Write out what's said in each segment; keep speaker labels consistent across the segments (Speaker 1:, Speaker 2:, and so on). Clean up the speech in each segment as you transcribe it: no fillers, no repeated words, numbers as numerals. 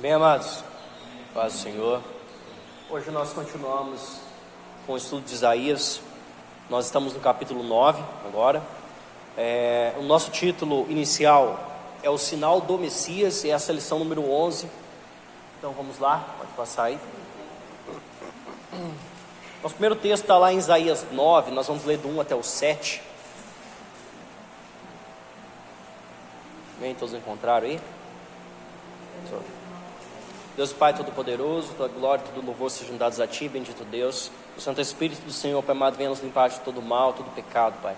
Speaker 1: Bem, amados, paz do Senhor. Hoje nós continuamos com o estudo de Isaías. Nós estamos no capítulo 9 agora. O nosso título inicial é o sinal do Messias, e essa é a lição número 11. Então vamos lá, pode passar aí. Nosso primeiro texto está lá em Isaías 9, nós vamos ler do 1 até o 7. Bem, todos encontraram aí? Deus Pai Todo-Poderoso, tua glória e todo louvor sejam dados a Ti, bendito Deus. O Santo Espírito do Senhor, Pai amado, venha nos limpar de todo mal, todo pecado, Pai.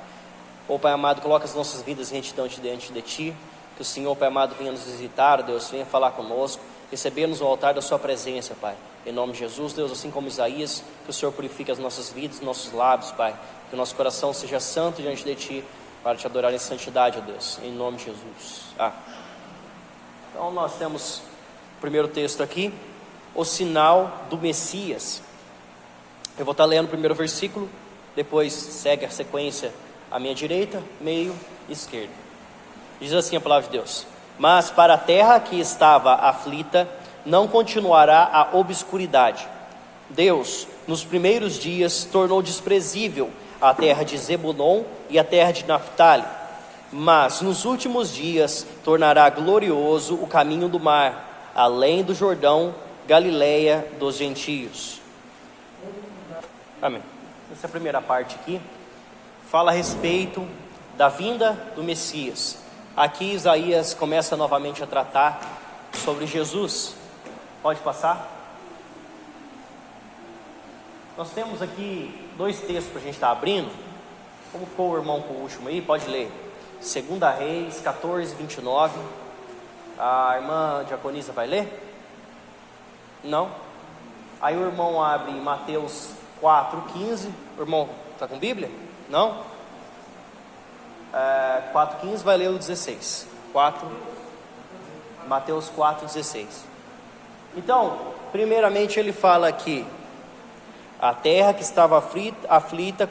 Speaker 1: Pai amado, coloca as nossas vidas em retidão diante de Ti. Que o Senhor, Pai amado, venha nos visitar, Deus, venha falar conosco, receber-nos ao altar da Sua presença, Pai. Em nome de Jesus, Deus, assim como Isaías, que o Senhor purifique as nossas vidas, nossos lábios, Pai. Que o nosso coração seja santo diante de Ti, para Te adorar em santidade, ó Deus. Em nome de Jesus. Então nós temos o primeiro texto aqui, o sinal do Messias. Eu vou estar lendo o primeiro versículo, depois segue a sequência à minha direita, meio e esquerda. Diz assim a palavra de Deus: mas para a terra que estava aflita, não continuará a obscuridade. Deus, nos primeiros dias, tornou desprezível a terra de Zebulon e a terra de Naftali, mas nos últimos dias tornará glorioso o caminho do mar, além do Jordão, Galileia dos gentios. Amém. Essa é a primeira parte aqui, fala a respeito da vinda do Messias. Aqui Isaías começa novamente a tratar sobre Jesus. Pode passar? Nós temos aqui dois textos para a gente estar abrindo. Como ficou o irmão com o último aí? Pode ler. 2 Reis 14, 29. A irmã diaconisa vai ler? Não? Aí o irmão abre Mateus 4, 15. O irmão está com Bíblia? Não? 4, 15 vai ler o 16. Mateus 4, 16. Então, primeiramente ele fala que a terra que estava aflita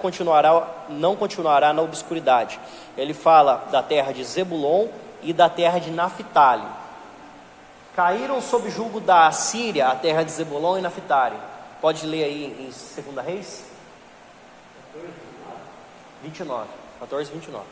Speaker 1: não continuará na obscuridade. Ele fala da terra de Zebulon e da terra de Naftali. Caíram sob julgo da Assíria a terra de Zebulon e Naftali. Pode ler aí em 2 Reis 29, 14, 29.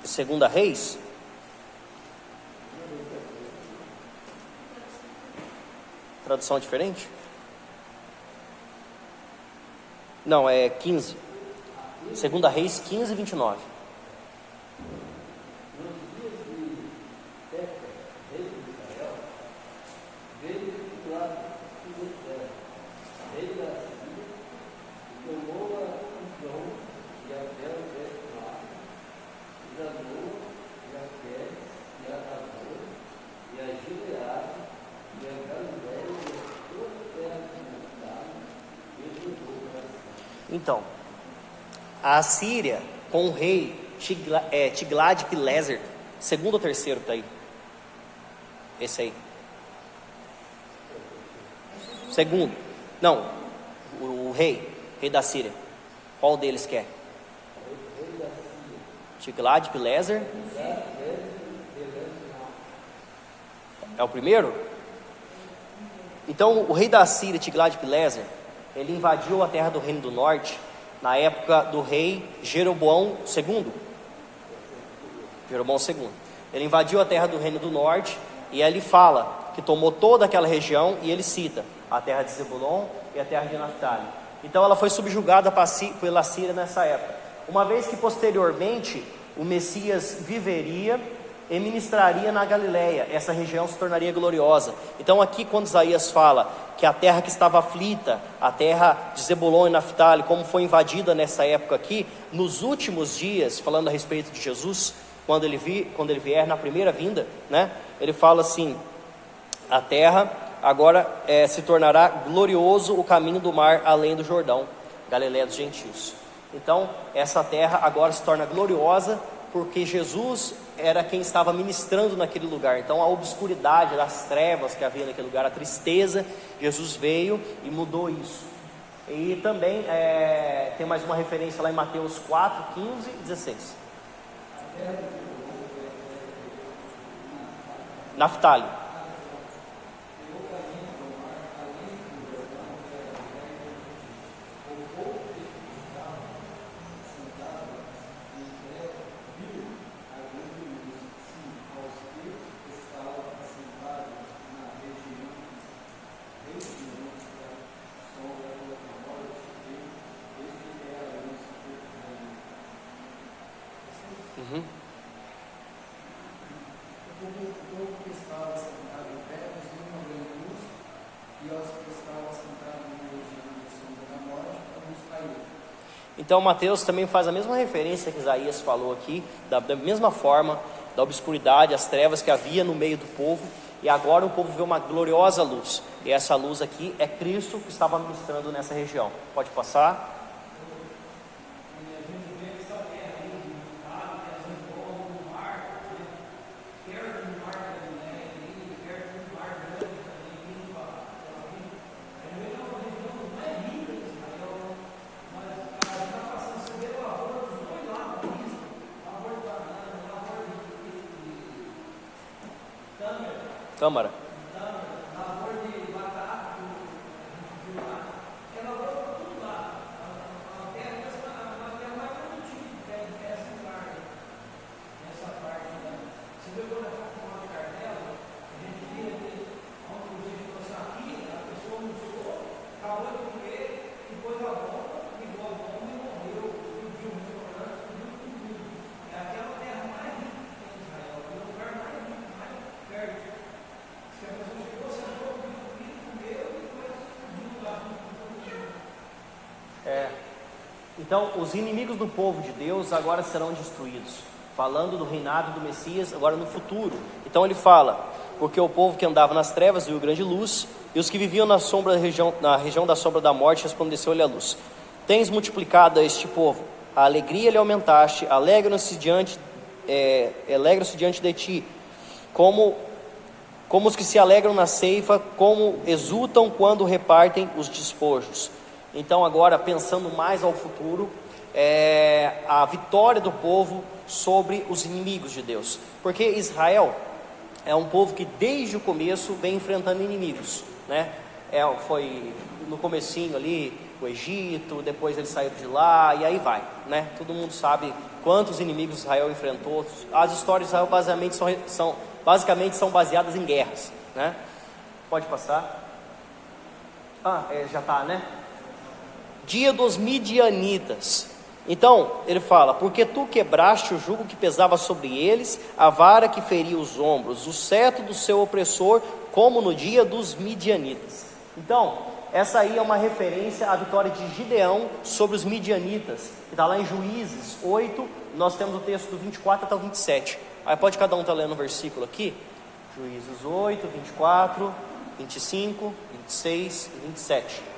Speaker 1: Segunda Reis, tradução diferente? Não, é 15. Segunda Reis 15, 29. Então, a Assíria com o rei Tiglat-Pileser, segundo ou terceiro está aí? Esse aí. Segundo. Não, o rei da Síria. Qual deles quer? Tiglat-Pileser. É o primeiro? Então, o rei da Síria, Tiglat-Pileser, ele invadiu a terra do reino do norte, na época do rei Jeroboão II. Ele invadiu a terra do reino do norte, e aí ele fala que tomou toda aquela região, e ele cita a terra de Zebulon e a terra de Naftali. Então ela foi subjugada pela Síria nessa época. Uma vez que posteriormente o Messias viveria e ministraria na Galileia, essa região se tornaria gloriosa. Então aqui quando Isaías fala que a terra que estava aflita, a terra de Zebulon e Naftali, como foi invadida nessa época aqui, nos últimos dias, falando a respeito de Jesus, quando ele vier na primeira vinda, né? Ele fala assim: a terra agora se tornará glorioso o caminho do mar além do Jordão, Galileia dos gentios. Então essa terra agora se torna gloriosa porque Jesus era quem estava ministrando naquele lugar. Então a obscuridade, as trevas que havia naquele lugar, a tristeza, Jesus veio e mudou isso. E também tem mais uma referência lá em Mateus 4, 15 e 16. Naftali. Então Mateus também faz a mesma referência que Isaías falou aqui, da mesma forma, da obscuridade, as trevas que havia no meio do povo, e agora o povo vê uma gloriosa luz, e essa luz aqui é Cristo que estava ministrando nessa região. Pode passar. Câmara. Então, os inimigos do povo de Deus agora serão destruídos. Falando do reinado do Messias, agora no futuro. Então ele fala, porque o povo que andava nas trevas viu grande luz, e os que viviam na região da sombra da morte resplandeceu-lhe a luz. Tens multiplicado a este povo, a alegria lhe aumentaste, alegram-se diante de ti, como os que se alegram na ceifa, como exultam quando repartem os despojos. Então agora, pensando mais ao futuro, a vitória do povo sobre os inimigos de Deus. Porque Israel é um povo que desde o começo vem enfrentando inimigos, né? Foi no comecinho ali, o Egito, depois eles saíram de lá, e aí vai, né? Todo mundo sabe quantos inimigos Israel enfrentou. As histórias de Israel basicamente são baseadas em guerras, né? Pode passar. Já está, né? Dia dos midianitas. Então ele fala, porque tu quebraste o jugo que pesava sobre eles, a vara que feria os ombros, o cetro do seu opressor, como no dia dos midianitas. Então essa aí é uma referência à vitória de Gideão sobre os midianitas, que está lá em Juízes 8, nós temos o texto do 24 até o 27, aí pode cada um estar lendo o versículo aqui, Juízes 8, 24, 25, 26 e 27.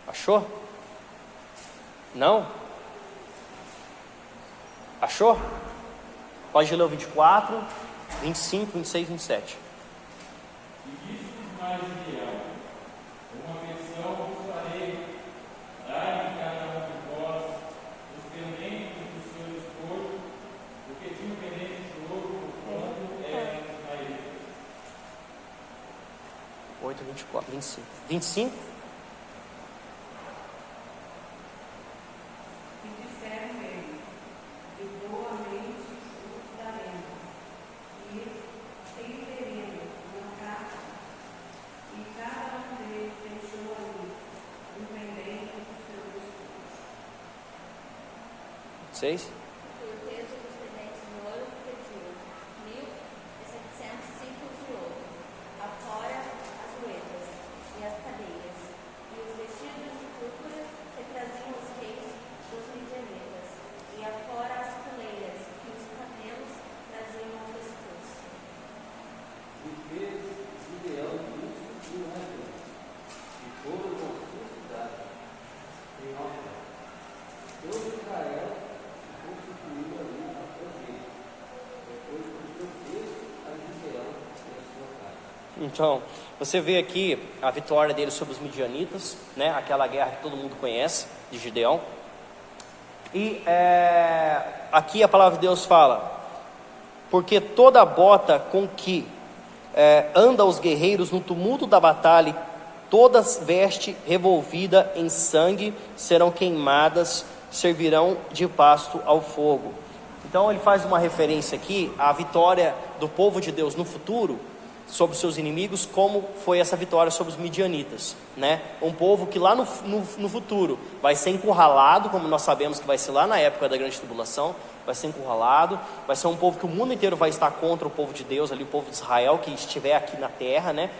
Speaker 1: Achou? Não? Achou? Pode ler o 24, 25, 26 e 27.
Speaker 2: E disse mais Gideão: uma pensão vos farei, dai-me cada um de vós os pendentes do seu esposo, porque tinha pendentes de ouro, quanto eram israelitas.
Speaker 1: 8, 24, 25. 25?
Speaker 3: Foi o peso dos pendentes de ouro que pediu 1.700 ciclos de ouro, afora as letras e as cadeias, e os vestidos de púrpura que traziam os reis dos midianitas, e afora as coleiras que os
Speaker 1: Então, você vê aqui a vitória dele sobre os midianitas, né? Aquela guerra que todo mundo conhece, de Gideão. E aqui a palavra de Deus fala: porque toda bota com que anda os guerreiros no tumulto da batalha, todas veste revolvida em sangue, serão queimadas, servirão de pasto ao fogo. Então ele faz uma referência aqui à vitória do povo de Deus no futuro sobre os seus inimigos, como foi essa vitória sobre os midianitas, né? Um povo que lá no futuro vai ser encurralado, como nós sabemos que vai ser lá na época da grande tribulação, vai ser encurralado, vai ser um povo que o mundo inteiro vai estar contra o povo de Deus, ali o povo de Israel que estiver aqui na terra, né?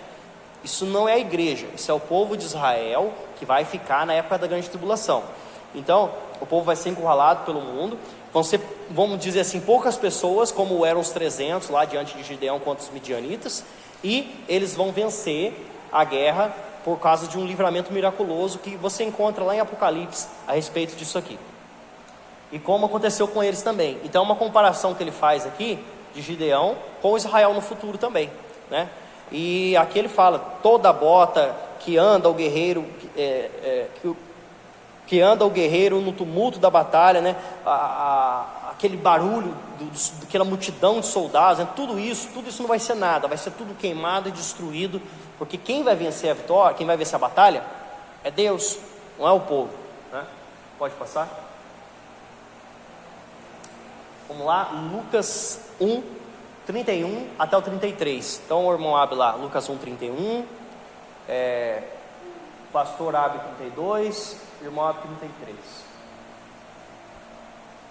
Speaker 1: Isso não é a igreja, isso é o povo de Israel que vai ficar na época da grande tribulação. Então, o povo vai ser encurralado pelo mundo, vão ser, vamos dizer assim, poucas pessoas, como eram os 300 lá diante de Gideão contra os midianitas, e eles vão vencer a guerra por causa de um livramento miraculoso que você encontra lá em Apocalipse a respeito disso aqui. E como aconteceu com eles também. Então, uma comparação que ele faz aqui de Gideão com Israel no futuro também, né? E aqui ele fala: toda bota que anda o guerreiro, que anda o guerreiro no tumulto da batalha, né? Aquele barulho daquela multidão de soldados, né? Tudo isso não vai ser nada, vai ser tudo queimado e destruído, porque quem vai vencer a vitória, quem vai vencer a batalha é Deus, não é o povo, né? Pode passar. Vamos lá, Lucas 1, 31 até o 33. Então o irmão abre lá, Lucas 1, 31, pastor abre 32, irmão abre 33.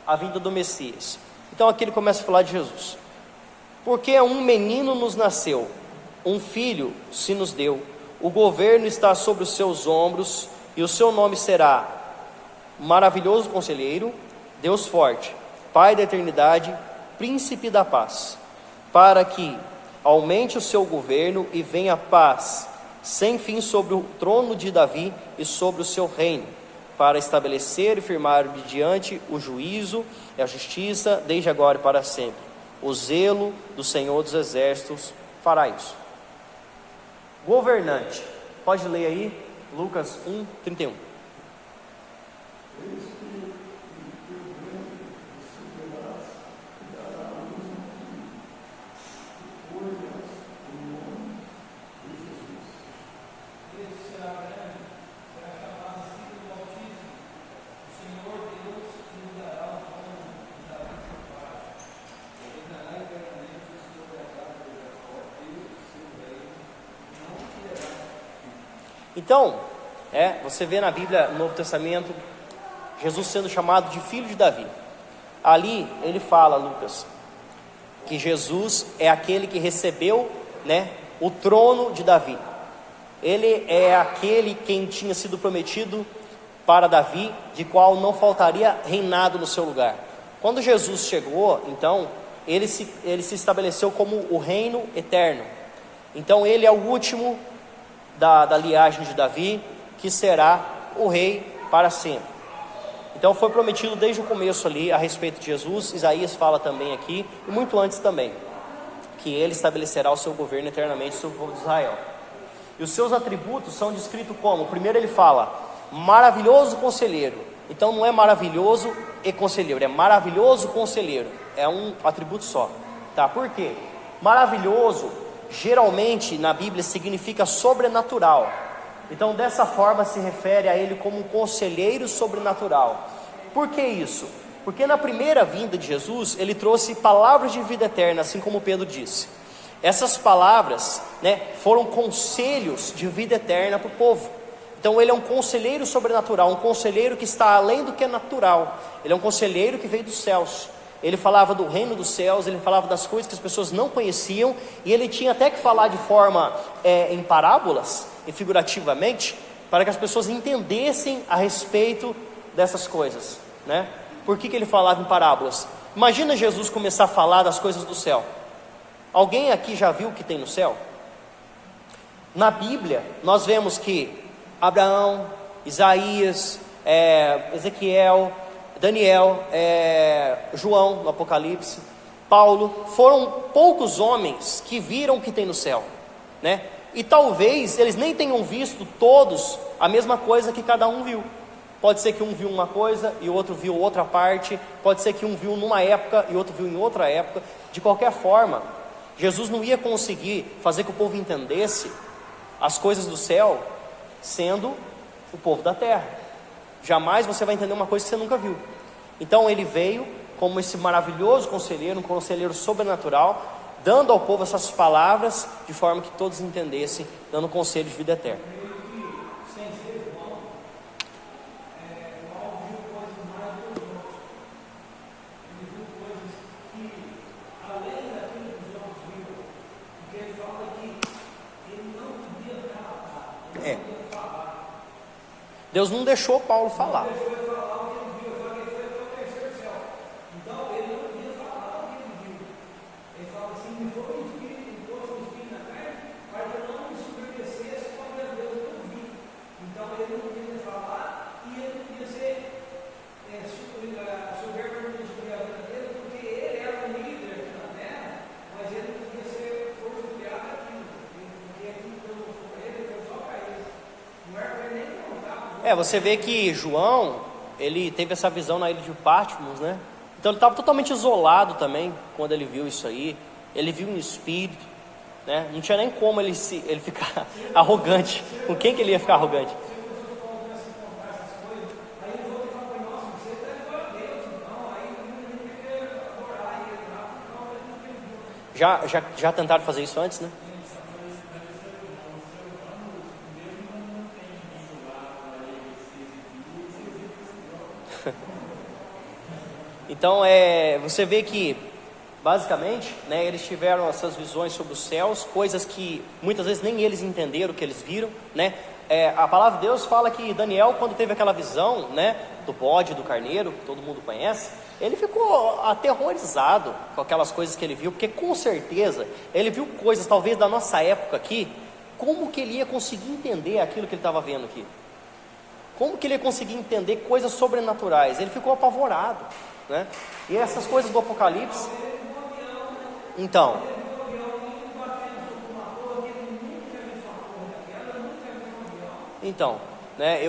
Speaker 1: A vinda do Messias. Então aqui ele começa a falar de Jesus. Porque um menino nos nasceu, um filho se nos deu, o governo está sobre os seus ombros, e o seu nome será Maravilhoso Conselheiro, Deus Forte, Pai da Eternidade, Príncipe da Paz, para que aumente o seu governo e venha paz sem fim sobre o trono de Davi e sobre o seu reino, para estabelecer e firmar mediante o juízo e a justiça desde agora e para sempre. O zelo do Senhor dos Exércitos fará isso. Governante, pode ler aí, Lucas 1, 31. Então, você vê na Bíblia, no Novo Testamento, Jesus sendo chamado de filho de Davi. Ali ele fala, Lucas, que Jesus é aquele que recebeu, né, o trono de Davi. Ele é aquele quem tinha sido prometido para Davi, de qual não faltaria reinado no seu lugar. Quando Jesus chegou, então, ele se estabeleceu como o reino eterno. Então ele é o último da linhagem de Davi, que será o rei para sempre. Então foi prometido desde o começo ali a respeito de Jesus. Isaías fala também aqui, e muito antes também, que ele estabelecerá o seu governo eternamente sobre o povo de Israel. E os seus atributos são descritos como: primeiro ele fala, maravilhoso conselheiro. Então não é maravilhoso e conselheiro, é maravilhoso conselheiro, é um atributo só, tá? Por quê? Maravilhoso geralmente na Bíblia significa sobrenatural. Então dessa forma se refere a ele como um conselheiro sobrenatural. Por que isso? Porque na primeira vinda de Jesus, ele trouxe palavras de vida eterna, assim como Pedro disse. Essas palavras, né, foram conselhos de vida eterna para o povo. Então ele é um conselheiro sobrenatural, um conselheiro que está além do que é natural. Ele é um conselheiro que veio dos céus. Ele falava do reino dos céus, ele falava das coisas que as pessoas não conheciam, e ele tinha até que falar de forma em parábolas, e figurativamente, para que as pessoas entendessem a respeito dessas coisas, né? Por que ele falava em parábolas? Imagina Jesus começar a falar das coisas do céu. Alguém aqui já viu o que tem no céu? Na Bíblia, nós vemos que Abraão, Isaías, Ezequiel, Daniel, João no Apocalipse, Paulo, foram poucos homens que viram o que tem no céu. né? E talvez eles nem tenham visto todos a mesma coisa que cada um viu. Pode ser que um viu uma coisa e o outro viu outra parte. Pode ser que um viu numa época e outro viu em outra época. De qualquer forma, Jesus não ia conseguir fazer que o povo entendesse as coisas do céu sendo o povo da terra. Jamais você vai entender uma coisa que você nunca viu. Então ele veio como esse maravilhoso conselheiro, um conselheiro sobrenatural, dando ao povo essas palavras de forma que todos entendessem, dando conselho de vida eterna. Deus não deixou Paulo falar. Você vê que João, ele teve essa visão na ilha de Patmos, né? Então ele estava totalmente isolado também, quando ele viu isso aí. Ele viu um espírito, né? Não tinha nem como ele ficar arrogante. Com quem que ele ia ficar arrogante? Já tentaram fazer isso antes, né? Então você vê que basicamente, né, eles tiveram essas visões sobre os céus, coisas que muitas vezes nem eles entenderam o que eles viram, né? A palavra de Deus fala que Daniel, quando teve aquela visão, né, do bode, do carneiro, que todo mundo conhece, ele ficou aterrorizado com aquelas coisas que ele viu, porque com certeza ele viu coisas talvez da nossa época aqui. Como que ele ia conseguir entender aquilo que ele estava vendo aqui? Como que ele ia conseguir entender coisas sobrenaturais? Ele ficou apavorado, né? E essas coisas do Apocalipse, então, né,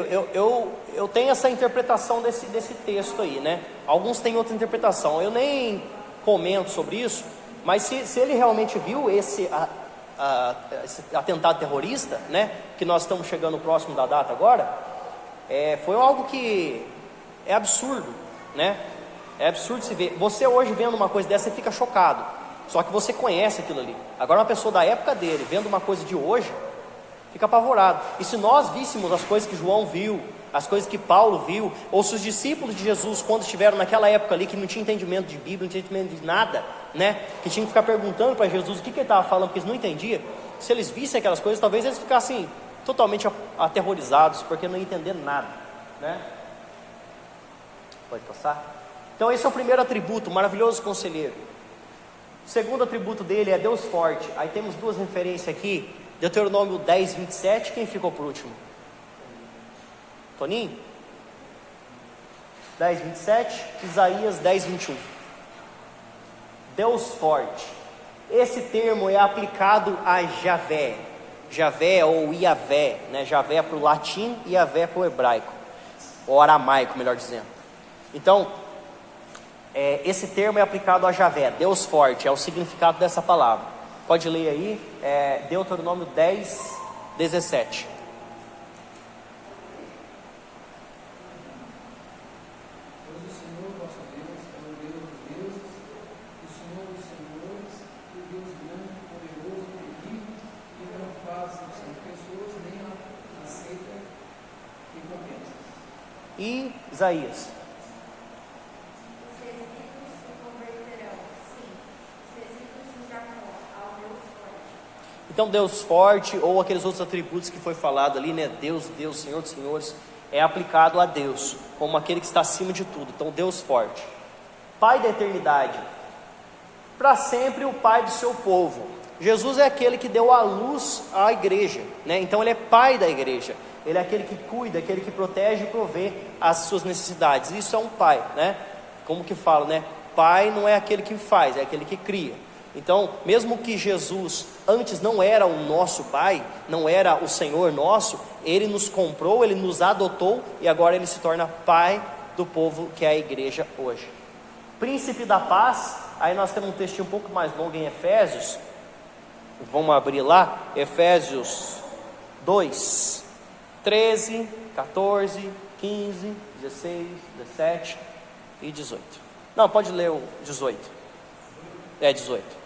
Speaker 1: eu tenho essa interpretação desse texto aí, né? Alguns têm outra interpretação. Eu nem comento sobre isso, mas se ele realmente viu esse atentado terrorista, né, que nós estamos chegando próximo da data agora, foi algo que é absurdo, né? É absurdo se ver. Você hoje vendo uma coisa dessa, você fica chocado. Só que você conhece aquilo ali. Agora uma pessoa da época dele, vendo uma coisa de hoje, fica apavorado. E se nós víssemos as coisas que João viu, as coisas que Paulo viu, ou se os discípulos de Jesus, quando estiveram naquela época ali, que não tinha entendimento de Bíblia, não tinha entendimento de nada, né, que tinha que ficar perguntando para Jesus o que ele estava falando, porque eles não entendiam. Se eles vissem aquelas coisas, talvez eles ficassem totalmente aterrorizados, porque não entenderam nada, né? Pode passar? Então esse é o primeiro atributo, o maravilhoso conselheiro. O segundo atributo dele é Deus forte. Aí temos duas referências aqui, Deuteronômio 10, 27, quem ficou por último? Toninho? 10, 27, Isaías 10, 21. Deus forte. Esse termo é aplicado a Javé. Javé ou Iavé, né? Javé para o latim e Iavé para o hebraico, ou aramaico, melhor dizendo. Então, esse termo é aplicado a Javé, Deus forte, é o significado dessa palavra. Pode ler aí, Deuteronômio 10, 17. E Isaías. Então Deus forte, ou aqueles outros atributos que foi falado ali, né? Deus, Senhor dos senhores, é aplicado a Deus, como aquele que está acima de tudo. Então Deus forte, Pai da eternidade, para sempre o Pai do seu povo. Jesus é aquele que deu a luz à igreja, né? Então ele é Pai da igreja. Ele é aquele que cuida, aquele que protege e provê as suas necessidades. Isso é um pai, né? Como que fala, né? Pai não é aquele que faz, é aquele que cria. Então, mesmo que Jesus antes não era o nosso Pai, não era o Senhor nosso, Ele nos comprou, Ele nos adotou e agora Ele se torna Pai do povo que é a igreja hoje. Príncipe da paz, aí nós temos um textinho um pouco mais longo em Efésios, vamos abrir lá, Efésios 2, 13, 14, 15, 16, 17 e 18. Não, pode ler o 18. 18.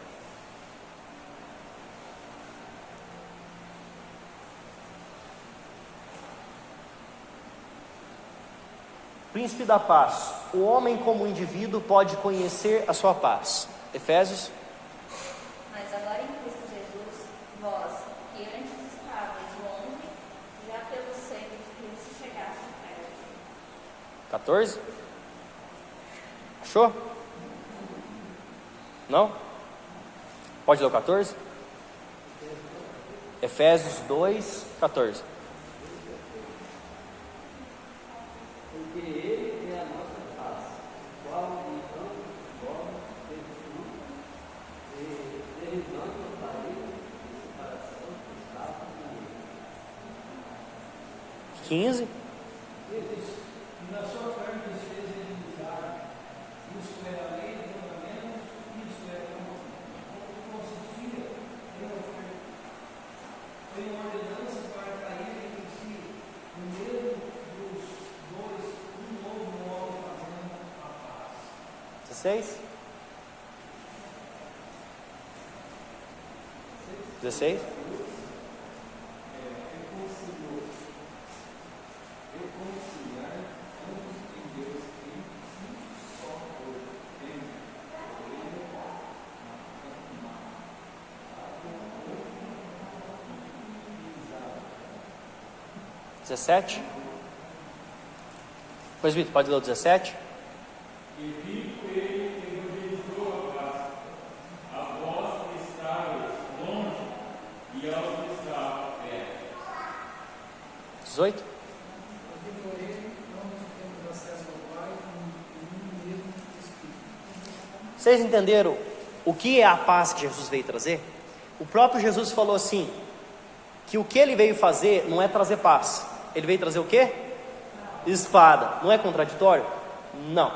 Speaker 1: Príncipe da paz, o homem como indivíduo pode conhecer a sua paz. Efésios.
Speaker 3: Mas agora em Cristo Jesus, vós, que antes estáveis longe, já pelo sangue de Cristo chegastes perto.
Speaker 1: 14. Achou? Não? Pode ler o 14? Efésios 2, 14.
Speaker 4: Porque Ele é a nossa paz, qual então vós derribando a parede de separação que estava com Ele.
Speaker 1: 15.
Speaker 5: E na sua carne fez inimizade, isso é a lei dos mandamentos, isso é como consistia em ordenança para cair entre si, no meio dos dois, um novo homem fazendo a paz.
Speaker 1: 16. 16. Dezessete. Pois, Vitor, pode ler o 17?
Speaker 2: E vindo ele evangelizou a paz, a vós que estáveis longe e aos que estavam perto.
Speaker 1: 18.
Speaker 5: Porque por Ele não nos temos acesso ao Pai em um mesmo Espírito.
Speaker 1: Vocês entenderam o que é a paz que Jesus veio trazer? O próprio Jesus falou assim, que o que Ele veio fazer não é trazer paz. Ele veio trazer o quê? Espada. Não é contraditório? Não.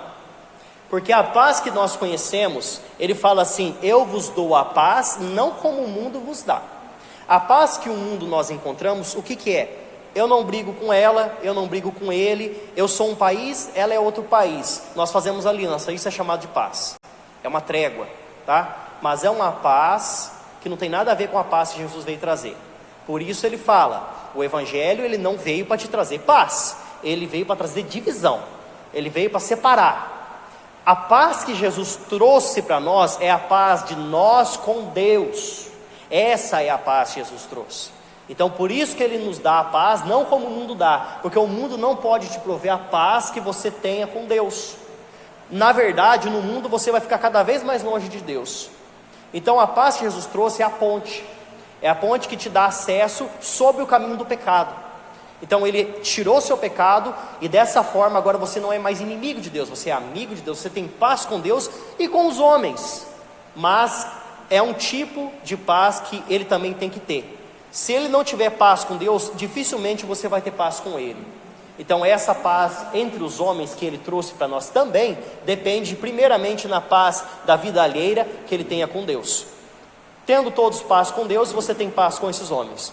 Speaker 1: Porque a paz que nós conhecemos, Ele fala assim, eu vos dou a paz, não como o mundo vos dá. A paz que o mundo nós encontramos, o que que é? Eu não brigo com ela, eu não brigo com ele, eu sou um país, ela é outro país. Nós fazemos aliança, isso é chamado de paz. É uma trégua, tá? Mas é uma paz que não tem nada a ver com a paz que Jesus veio trazer. Por isso Ele fala, o Evangelho Ele não veio para te trazer paz, Ele veio para trazer divisão, Ele veio para separar. A paz que Jesus trouxe para nós é a paz de nós com Deus. Essa é a paz que Jesus trouxe. Então por isso que Ele nos dá a paz, não como o mundo dá, porque o mundo não pode te prover a paz que você tenha com Deus. Na verdade, no mundo você vai ficar cada vez mais longe de Deus. Então a paz que Jesus trouxe é a ponte. É a ponte que te dá acesso sobre o caminho do pecado. Então Ele tirou seu pecado e dessa forma agora você não é mais inimigo de Deus, você é amigo de Deus, você tem paz com Deus e com os homens. Mas é um tipo de paz que Ele também tem que ter. Se Ele não tiver paz com Deus, dificilmente você vai ter paz com Ele. Então essa paz entre os homens que Ele trouxe para nós também depende primeiramente na paz da vida alheira que Ele tenha com Deus. Tendo todos paz com Deus, você tem paz com esses homens.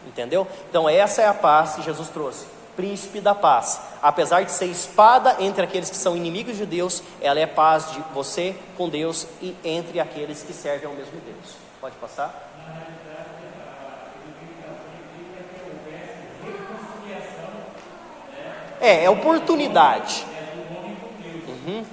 Speaker 1: Entendeu? Então essa é a paz que Jesus trouxe. Príncipe da paz. Apesar de ser espada entre aqueles que são inimigos de Deus, ela é paz de você com Deus e entre aqueles que servem ao mesmo Deus. Pode passar? É oportunidade. Uhum.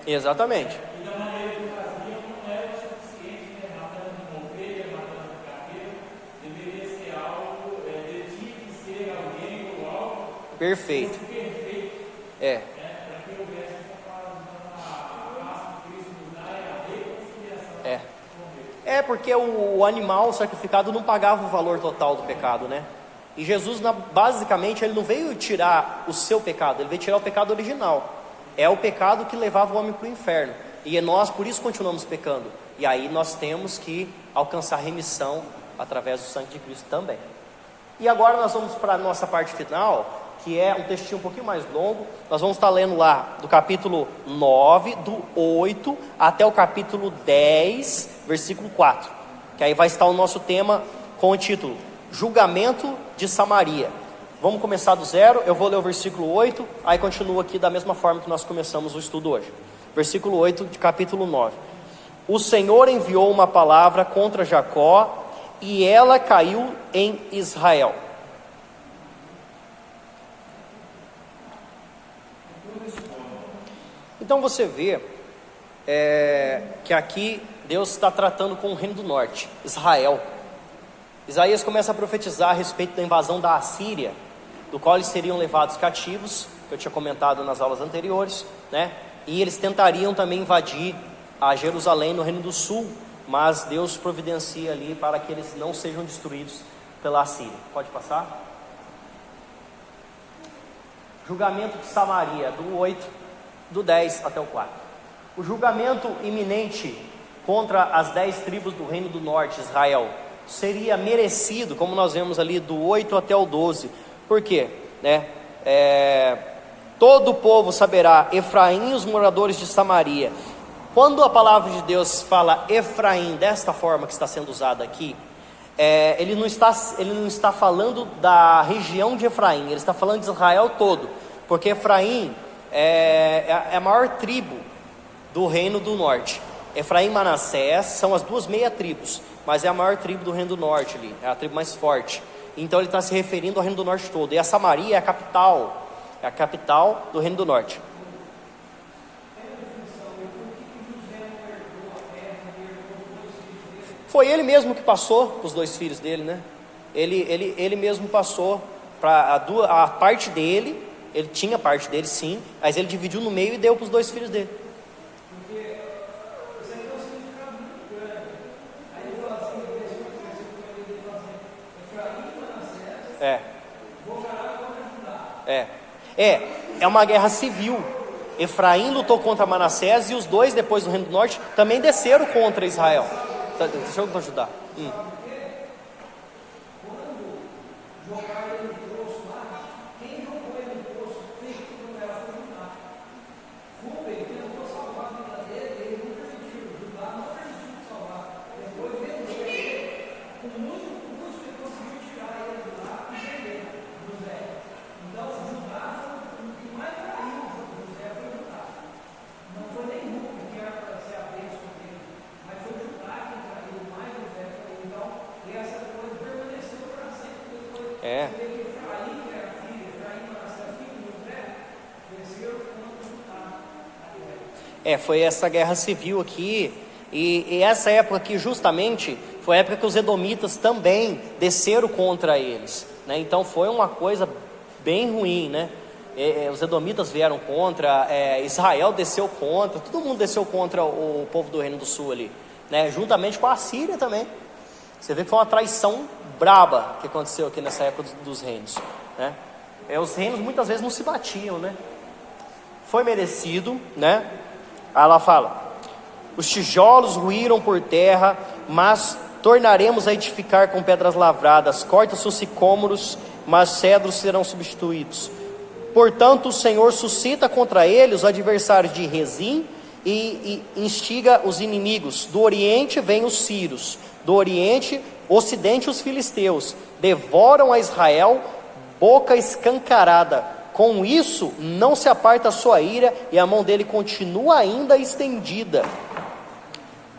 Speaker 1: Exatamente.
Speaker 2: E da maneira que fazia, não era o suficiente, matando uma ovelha, matando um carneiro, deveria ser algo, tinha que ser alguém ou algo
Speaker 1: Perfeito.
Speaker 2: perfeito,
Speaker 1: É.
Speaker 2: para que houvesse a paz
Speaker 1: porque o animal sacrificado não pagava o valor total do pecado, né? E Jesus, basicamente, ele não veio tirar o seu pecado, ele veio tirar o pecado original. É o pecado que levava o homem para o inferno. E nós, por isso, continuamos pecando. E aí nós temos que alcançar remissão através do sangue de Cristo também. E agora nós vamos para a nossa parte final, que é um textinho um pouquinho mais longo. Nós vamos estar lendo lá do capítulo 9, do 8 até o capítulo 10, versículo 4. Que aí vai estar o nosso tema com o título Julgamento de Samaria. Vamos começar do zero, eu vou ler o versículo 8, aí continua aqui da mesma forma que nós começamos o estudo hoje. Versículo 8 de capítulo 9. O Senhor enviou uma palavra contra Jacó, e ela caiu em Israel. Então você vê que aqui Deus está tratando com o reino do norte, Israel. Isaías começa a profetizar a respeito da invasão da Assíria, do qual eles seriam levados cativos, que eu tinha comentado nas aulas anteriores, né? E eles tentariam também invadir a Jerusalém no reino do sul, mas Deus providencia ali para que eles não sejam destruídos pela Assíria. Pode passar? Julgamento de Samaria, do 8, do 10 até o 4. O julgamento iminente contra as 10 tribos do reino do norte, Israel, seria merecido, como nós vemos ali do 8 até o 12. Por quê? Todo o povo saberá, Efraim e os moradores de Samaria. Quando a palavra de Deus fala Efraim desta forma que está sendo usada aqui, ele não está falando da região de Efraim, ele está falando de Israel todo, porque Efraim é a maior tribo do reino do norte. Efraim e Manassés são as duas meia tribos, mas é a maior tribo do reino do norte ali, é a tribo mais forte. Então ele está se referindo ao reino do norte todo, e a Samaria é a capital do reino do norte. Foi ele mesmo que passou para os 2 filhos dele, né? Ele mesmo passou para a parte dele. Ele tinha parte dele, sim, mas ele dividiu no meio e deu para os 2 filhos dele.
Speaker 5: Porque isso aí tem um significado muito grande. Aí ele fala assim, ele fala assim, Efraim e Manassés voltará contra Judá. É uma guerra civil. Efraim lutou contra Manassés e os 2, depois do reino do norte, também desceram contra Israel. Deixa eu ajudar. Foi essa guerra civil aqui, e essa época aqui justamente foi a época que os edomitas também desceram contra eles, né? Então foi uma coisa bem ruim, né? Os edomitas vieram contra, Israel desceu contra, todo mundo desceu contra o povo do reino do sul ali, né? Juntamente com a Síria também. Você vê que foi uma traição braba que aconteceu aqui nessa época dos reinos, né? Os reinos muitas vezes não se batiam, né? Foi merecido, né? Aí ela fala: os tijolos ruíram por terra, mas tornaremos a edificar com pedras lavradas. Corta-se os sicômoros, mas cedros serão substituídos. Portanto, o Senhor suscita contra ele os adversários de Rezim e instiga os inimigos. Do oriente vêm os sírios, do ocidente os filisteus. Devoram a Israel, boca escancarada. Com isso, não se aparta a sua ira, e a mão dele continua ainda estendida.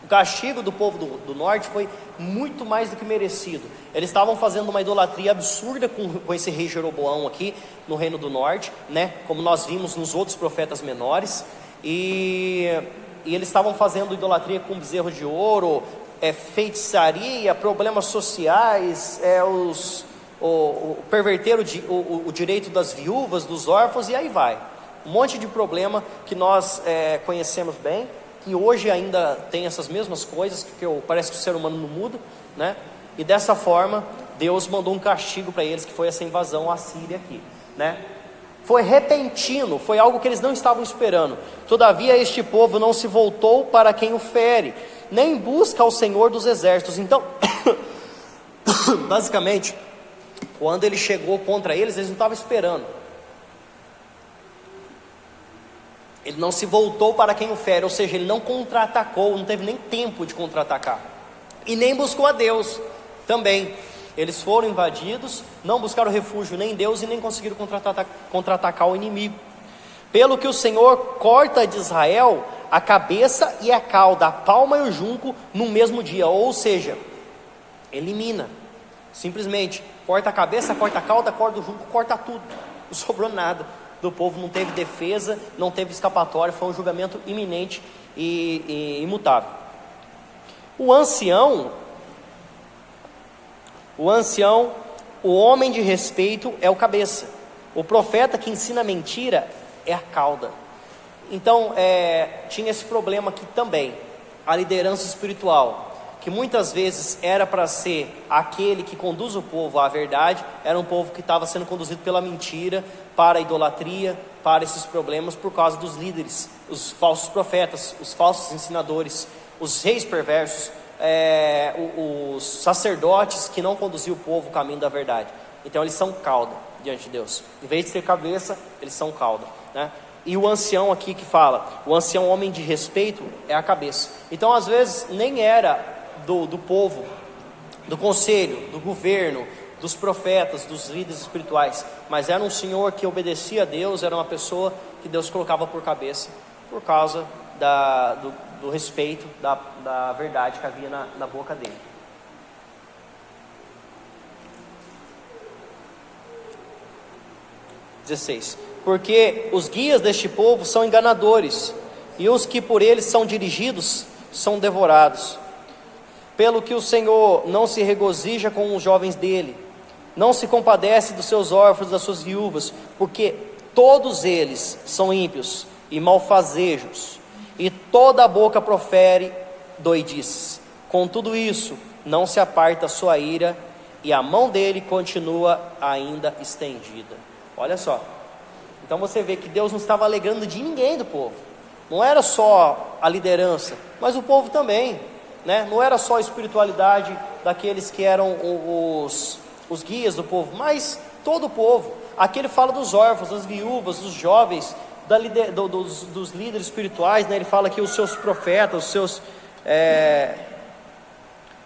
Speaker 5: O castigo do povo do norte foi muito mais do que merecido. Eles estavam fazendo uma idolatria absurda com esse rei Jeroboão aqui, no reino do norte, né? Como nós vimos nos outros profetas menores. E eles estavam fazendo idolatria com bezerro de ouro, feitiçaria, problemas sociais, perverter o direito das viúvas, dos órfãos, e aí vai. Um monte de problema que nós conhecemos bem. que hoje ainda tem essas mesmas coisas, que parece que o ser humano não muda, né? E dessa forma, Deus mandou um castigo para eles, que foi essa invasão à Síria aqui, né? Foi repentino, foi algo que eles não estavam esperando. Todavia este povo não se voltou para quem o fere, nem busca ao Senhor dos exércitos. Então, basicamente, quando ele chegou contra eles não estavam esperando. Ele não se voltou para quem o fere, ou seja, ele não contra-atacou, não teve nem tempo de contra-atacar. E nem buscou a Deus também. Eles foram invadidos, não buscaram refúgio nem em Deus e nem conseguiram contra-atacar o inimigo. Pelo que o Senhor corta de Israel a cabeça e a cauda, a palma e o junco no mesmo dia, ou seja, elimina, simplesmente corta a cabeça, corta a cauda, corta o junco, corta tudo, não sobrou nada do povo, não teve defesa, não teve escapatória, foi um julgamento iminente e imutável. O ancião, o homem de respeito é o cabeça, o profeta que ensina mentira é a cauda. Então tinha esse problema aqui também, a liderança espiritual, que muitas vezes era para ser aquele que conduz o povo à verdade, era um povo que estava sendo conduzido pela mentira, para a idolatria, para esses problemas, por causa dos líderes, os falsos profetas, os falsos ensinadores, os reis perversos, os sacerdotes que não conduziam o povo ao caminho da verdade. Então eles são cauda diante de Deus, em vez de ser cabeça, eles são cauda, né? E o ancião aqui que fala, o ancião homem de respeito é a cabeça. Então às vezes nem era do povo, do conselho, do governo, dos profetas, dos líderes espirituais, mas era um senhor que obedecia a Deus, era uma pessoa que Deus colocava por cabeça, por causa do respeito, da verdade que havia na boca dele. Porque os guias deste povo são enganadores, e os que por eles são dirigidos são devorados. Pelo que o Senhor não se regozija com os jovens dele, não se compadece dos seus órfãos, das suas viúvas, porque todos eles são ímpios e malfazejos, e toda a boca profere doidices. Com tudo isso, não se aparta a sua ira, e a mão dele continua ainda estendida. Olha só, então você vê que Deus não estava alegrando de ninguém do povo, não era só a liderança, mas o povo também, né? Não era só a espiritualidade daqueles que eram os guias do povo, mas todo o povo. Aqui ele fala dos órfãos, das viúvas, dos jovens, dos líderes espirituais, né? Ele fala que os seus profetas,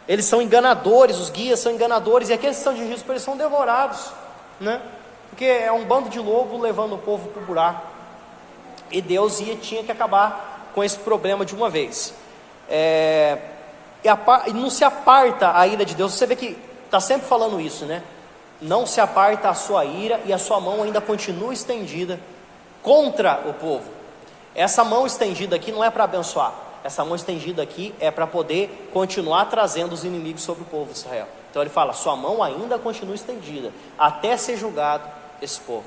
Speaker 5: eles são enganadores, os guias são enganadores, e aqueles que são dirigidos por eles são devorados, né? Porque é um bando de lobo levando o povo para o buraco, e Deus tinha que acabar com esse problema de uma vez. E não se aparta a ira de Deus. Você vê que está sempre falando isso, né? Não se aparta a sua ira, e a sua mão ainda continua estendida contra o povo. Essa mão estendida aqui não é para abençoar, essa mão estendida aqui é para poder continuar trazendo os inimigos sobre o povo de Israel. Então ele fala, sua mão ainda continua estendida, até ser julgado esse povo.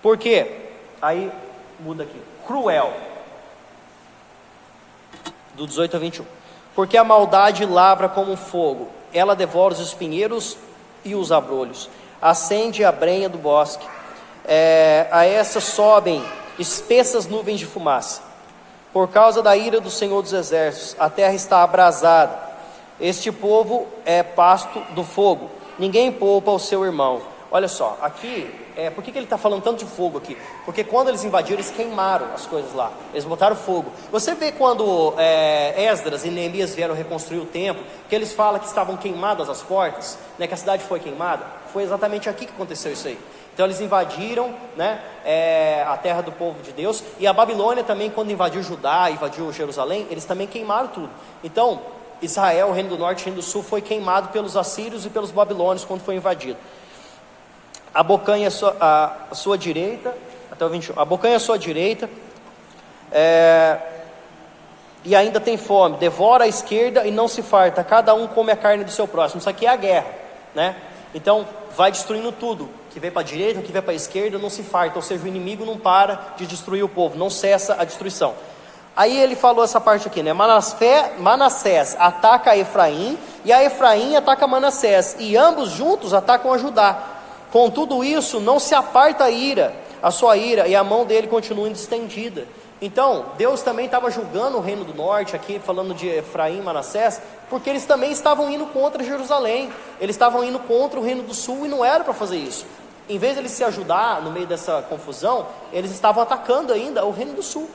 Speaker 5: Por quê? Aí muda aqui, cruel, do 18 a 21. Porque a maldade lavra como fogo, ela devora os espinheiros e os abrolhos, acende a brenha do bosque, a essa sobem espessas nuvens de fumaça. Por causa da ira do Senhor dos Exércitos, a terra está abrasada, este povo é pasto do fogo, ninguém poupa o seu irmão. Olha só, aqui, por que ele está falando tanto de fogo aqui? Porque quando eles invadiram, eles queimaram as coisas lá, eles botaram fogo. Você vê quando Esdras e Neemias vieram reconstruir o templo, que eles falam que estavam queimadas as portas, né, que a cidade foi queimada. Foi exatamente aqui que aconteceu isso aí. Então eles invadiram, né, a terra do povo de Deus, e a Babilônia também, quando invadiu Judá, invadiu Jerusalém, eles também queimaram tudo. Então Israel, o reino do norte e o reino do sul, foi queimado pelos assírios e pelos babilônios quando foi invadido. Abocanha a sua direita, até o 21, abocanha a sua direita, e ainda tem fome, devora a esquerda e não se farta, cada um come a carne do seu próximo. Isso aqui é a guerra, né? Então vai destruindo tudo, que vem para a direita, que vem para a esquerda, não se farta, ou seja, o inimigo não para de destruir o povo, não cessa a destruição. Aí ele falou essa parte aqui, né? Manassés ataca Efraim, e a Efraim ataca Manassés, e ambos juntos atacam a Judá. Com tudo isso, não se aparta a sua ira, e a mão dele continua estendida. Então, Deus também estava julgando o reino do norte, aqui falando de Efraim e Manassés, porque eles também estavam indo contra Jerusalém, eles estavam indo contra o reino do sul, e não era para fazer isso. Em vez de eles se ajudar no meio dessa confusão, eles estavam atacando ainda o reino do sul,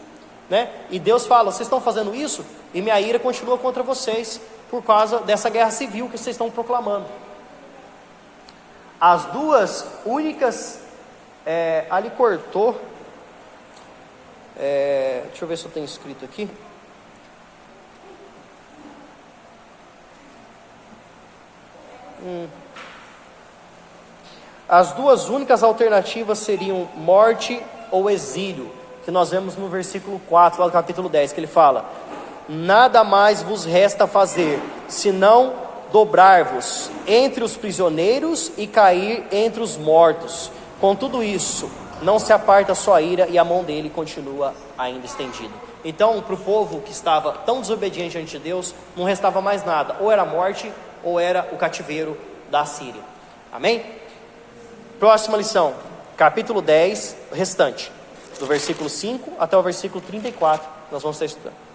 Speaker 5: né? E Deus fala: vocês estão fazendo isso, e minha ira continua contra vocês, por causa dessa guerra civil que vocês estão proclamando. As duas únicas, ali cortou, deixa eu ver se eu tenho escrito aqui. As duas únicas alternativas seriam morte ou exílio, que nós vemos no versículo 4, lá do capítulo 10, que ele fala: nada mais vos resta fazer, senão dobrar-vos entre os prisioneiros e cair entre os mortos. Com tudo isso, não se aparta a sua ira, e a mão dele continua ainda estendida. Então, para o povo que estava tão desobediente diante de Deus, não restava mais nada: ou era a morte, ou era o cativeiro da Síria. Amém? Próxima lição, capítulo 10, restante, do versículo 5 até o versículo 34, nós vamos estar estudando.